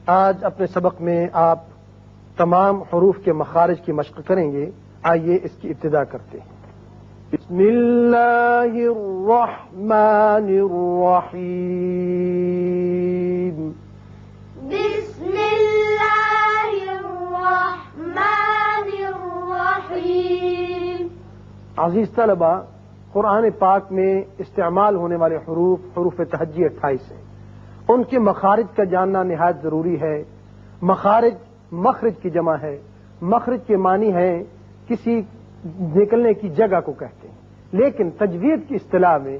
آج اپنے سبق میں آپ تمام حروف کے مخارج کی مشق کریں گے. آئیے اس کی ابتدا کرتے ہیں. بسم اللہ الرحمن الرحیم. بسم اللہ الرحمن الرحیم. عزیز طلبہ، قرآن پاک میں استعمال ہونے والے حروف تہجی 28 ہیں. ان کے مخارج کا جاننا نہایت ضروری ہے. مخارج مخرج کی جمع ہے. مخرج کے معنی ہے کسی نکلنے کی جگہ کو کہتے ہیں، لیکن تجوید کی اصطلاح میں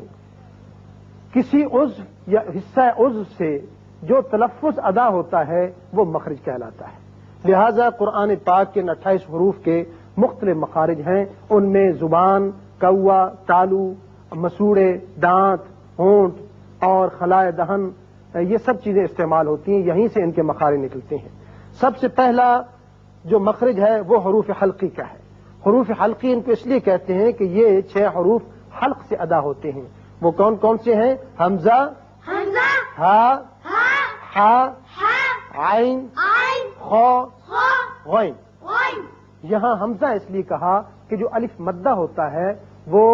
کسی عضو یا حصہ عضو سے جو تلفظ ادا ہوتا ہے وہ مخرج کہلاتا ہے. لہذا قرآن پاک کے 28 حروف کے مختلف مخارج ہیں. ان میں زبان، کوا، تالو، مسوڑے، دانت، ہونٹ اور خلائے دہن، یہ سب چیزیں استعمال ہوتی ہیں. یہیں سے ان کے مخارج نکلتے ہیں. سب سے پہلا جو مخرج ہے وہ حروف حلقی کا ہے. حروف حلقی ان کو اس لیے کہتے ہیں کہ یہ 6 حروف حلق سے ادا ہوتے ہیں. وہ کون کون سے ہیں؟ حمزہ، ہا، ہا، عین، خا، غین. یہاں حمزہ اس لیے کہا کہ جو الف مدہ ہوتا ہے وہ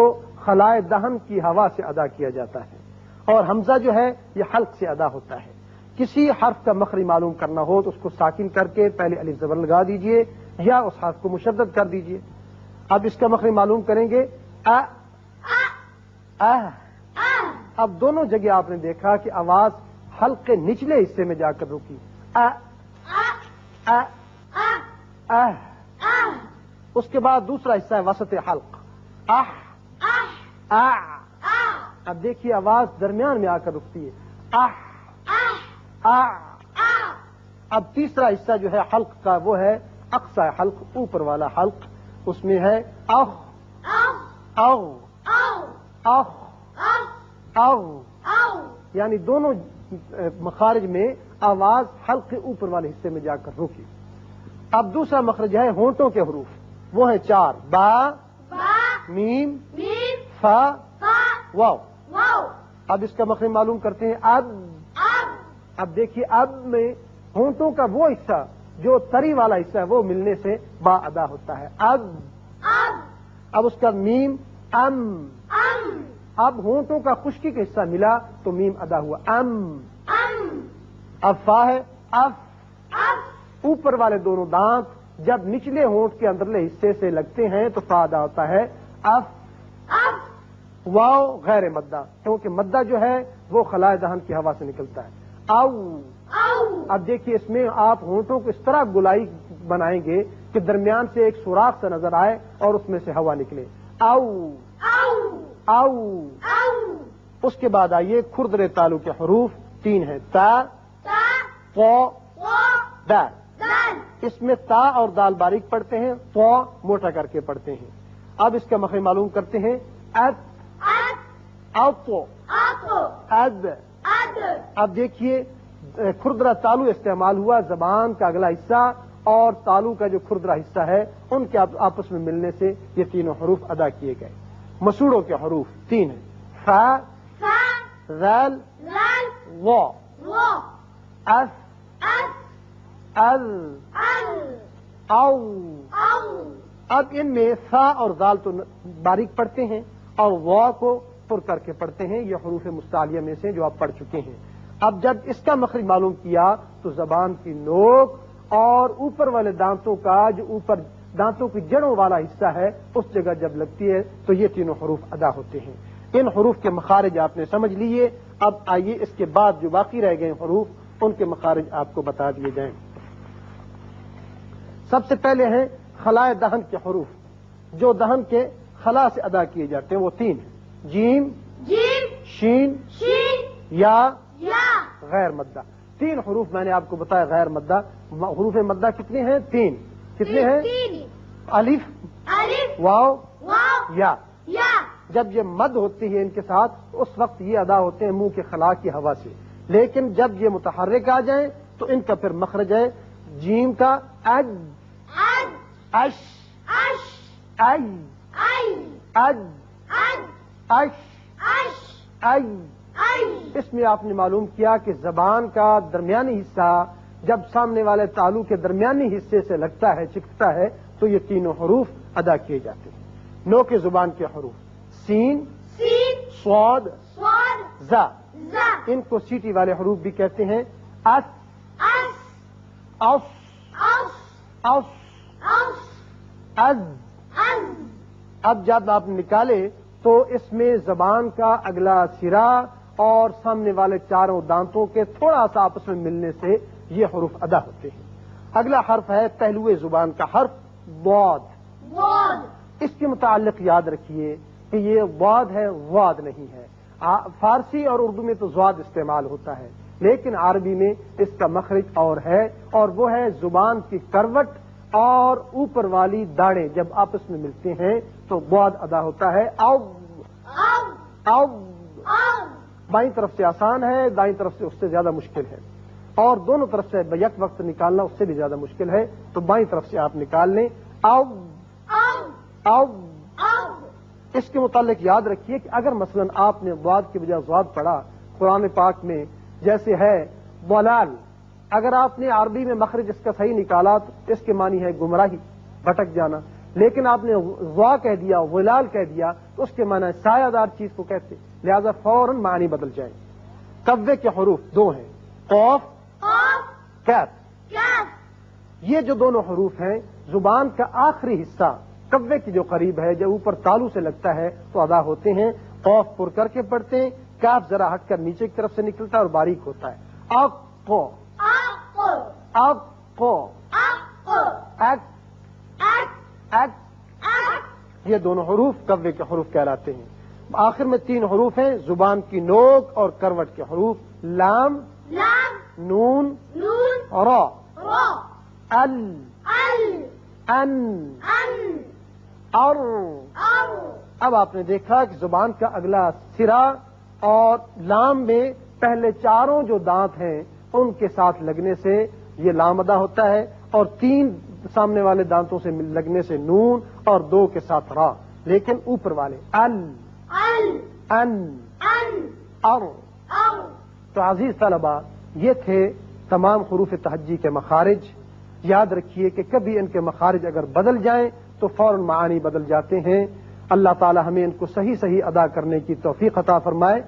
خلائے دہن کی ہوا سے ادا کیا جاتا ہے، اور حمزہ جو ہے یہ حلق سے ادا ہوتا ہے. کسی حرف کا مخرج معلوم کرنا ہو تو اس کو ساکن کر کے پہلے الف زبر لگا دیجئے یا اس حرف کو مشدد کر دیجئے. اب اس کا مخرج معلوم کریں گے. اب دونوں جگہ آپ نے دیکھا کہ آواز حلق کے نچلے حصے میں جا کر رکی. اس کے بعد دوسرا حصہ ہے وسط حلق. اب دیکھیے آواز درمیان میں آ کر رکتی ہے. اب تیسرا حصہ جو ہے حلق کا وہ ہے اقصی حلق، اوپر والا حلق. اس میں ہے اخ، او، اخ، او. یعنی دونوں مخارج میں آواز حلق کے اوپر والے حصے میں جا کر رکی. اب دوسرا مخرج ہے ہونٹوں کے حروف. وہ ہیں 4: با، میم، فا، واو. اب اس کا مخرج معلوم کرتے ہیں. اب دیکھیے اب میں ہونٹوں کا وہ حصہ جو تری والا حصہ ہے وہ ملنے سے با ادا ہوتا ہے. اب اس کا میم، ام. اب ہونٹوں کا خشکی کا حصہ ملا تو میم ادا ہوا، ام. اب فا ہے، اف. اوپر والے دونوں دانت جب نچلے ہونٹ کے اندرلے حصے سے لگتے ہیں تو فا ادا ہوتا ہے، اف. واو غیر مدہ، کیونکہ مدہ جو ہے وہ خلائے دہن کی ہوا سے نکلتا ہے. او. اب دیکھیے اس میں آپ ہونٹوں کو اس طرح گولائی بنائیں گے کہ درمیان سے ایک سوراخ سے نظر آئے اور اس میں سے ہوا نکلے. او. اس کے بعد آئیے کھردرے تالو کے حروف 3 ہیں: تا، قو، دال. اس میں تا اور دال باریک پڑھتے ہیں، قو موٹا کر کے پڑھتے ہیں. اب اس کا مخرج معلوم کرتے ہیں. اد، اوتو، اد. اب دیکھیے کھردرا تالو استعمال ہوا. زبان کا اگلا حصہ اور تالو کا جو کھردرا حصہ ہے ان کے آپس میں ملنے سے یہ تینوں حروف ادا کیے گئے. مسوڑوں کے حروف 3 ہیں: فا، ذال، وا، اف، ال، او. اب ان میں فا اور ذال تو باریک پڑھتے ہیں اور وا کو پر کر کے پڑھتے ہیں. یہ حروف مستعلیہ میں سے جو آپ پڑھ چکے ہیں. اب جب اس کا مخرج معلوم کیا تو زبان کی نوک اور اوپر والے دانتوں کا جو اوپر دانتوں کی جڑوں والا حصہ ہے اس جگہ جب لگتی ہے تو یہ تینوں حروف ادا ہوتے ہیں. ان حروف کے مخارج آپ نے سمجھ لیے. اب آئیے اس کے بعد جو باقی رہ گئے حروف ان کے مخارج آپ کو بتا دیے جائیں. سب سے پہلے ہیں خلائے دہن کے حروف جو دہن کے خلا سے ادا کیے جاتے ہیں. وہ 3 ہیں: جیم، شین، یا غیر مدہ. 3 حروف میں نے آپ کو بتایا غیر مدہ. حروف مدہ کتنے ہیں؟ 3. کتنے ہیں؟ الف، واو، یا. جب یہ مد ہوتی ہے ان کے ساتھ اس وقت یہ ادا ہوتے ہیں منہ کے خلا کی ہوا سے، لیکن جب یہ متحرک آ جائیں تو ان کا پھر مخرج ہے جیم کا اج، اش، ای، اج، اش، ای. اس میں آپ نے معلوم کیا کہ زبان کا درمیانی حصہ جب سامنے والے تالو کے درمیانی حصے سے لگتا ہے چکھتا ہے تو یہ تینوں حروف ادا کیے جاتے ہیں۔ نو کے زبان کے حروف سین، صاد، زا، ان کو سیٹی والے حروف بھی کہتے ہیں۔ اس، اوس، از۔ اب جب آپ نکالے تو اس میں زبان کا اگلا سرا اور سامنے والے چاروں دانتوں کے تھوڑا سا آپس میں ملنے سے یہ حروف ادا ہوتے ہیں۔ اگلا حرف ہے پہلوئے زبان کا حرف ضاد۔ اس کے متعلق یاد رکھیے کہ یہ ضاد ہے، واد نہیں ہے۔ فارسی اور اردو میں تو ضاد استعمال ہوتا ہے، لیکن عربی میں اس کا مخرج اور ہے، اور وہ ہے زبان کی کروٹ اور اوپر والی داڑیں جب آپس میں ملتے ہیں تو ضاد ادا ہوتا ہے۔ او، بائیں طرف سے آسان ہے، دائیں طرف سے اس سے زیادہ مشکل ہے، اور دونوں طرف سے یک وقت نکالنا اس سے بھی زیادہ مشکل ہے، تو بائیں طرف سے آپ نکال لیں۔ او، اس کے متعلق یاد رکھیے کہ اگر مثلا آپ نے ضاد کے بجائے ضاد پڑھا قرآن پاک میں، جیسے ہے ضلال، اگر آپ نے عربی میں مخرج اس کا صحیح نکالا تو اس کے معنی ہے گمراہی، بھٹک جانا، لیکن آپ نے ضا کہہ دیا، ضلال کہہ دیا تو اس کے معنی سایہ دار چیز کو کہتے، لہذا فوراً معنی بدل جائیں۔ قوے کے حروف دو ہیں، قاف، کاف۔ یہ جو دونوں حروف ہیں زبان کا آخری حصہ قوے کی جو قریب ہے، جب اوپر تالو سے لگتا ہے تو ادا ہوتے ہیں۔ قاف پر کر کے پڑھتے ہیں، کاف ذرا ہٹ کر نیچے کی طرف سے نکلتا ہے اور باریک ہوتا ہے۔ اقو، یہ دونوں حروف قوے کے حروف کہلاتے ہیں۔ آخر میں تین حروف ہیں زبان کی نوک اور کروٹ کے حروف، لام، نون، را، ال، ان، اور۔ اب آپ نے دیکھا کہ زبان کا اگلا سرا اور لام میں پہلے چاروں جو دانت ہیں ان کے ساتھ لگنے سے یہ لام ادا ہوتا ہے، اور تین سامنے والے دانتوں سے لگنے سے نون، اور دو کے ساتھ را، لیکن اوپر والے ال، ان، اور۔ تو عزیز طلبہ، یہ تھے تمام حروف تہجی کے مخارج۔ یاد رکھیے کہ کبھی ان کے مخارج اگر بدل جائیں تو فوراً معانی بدل جاتے ہیں۔ اللہ تعالی ہمیں ان کو صحیح ادا کرنے کی توفیق عطا فرمائے۔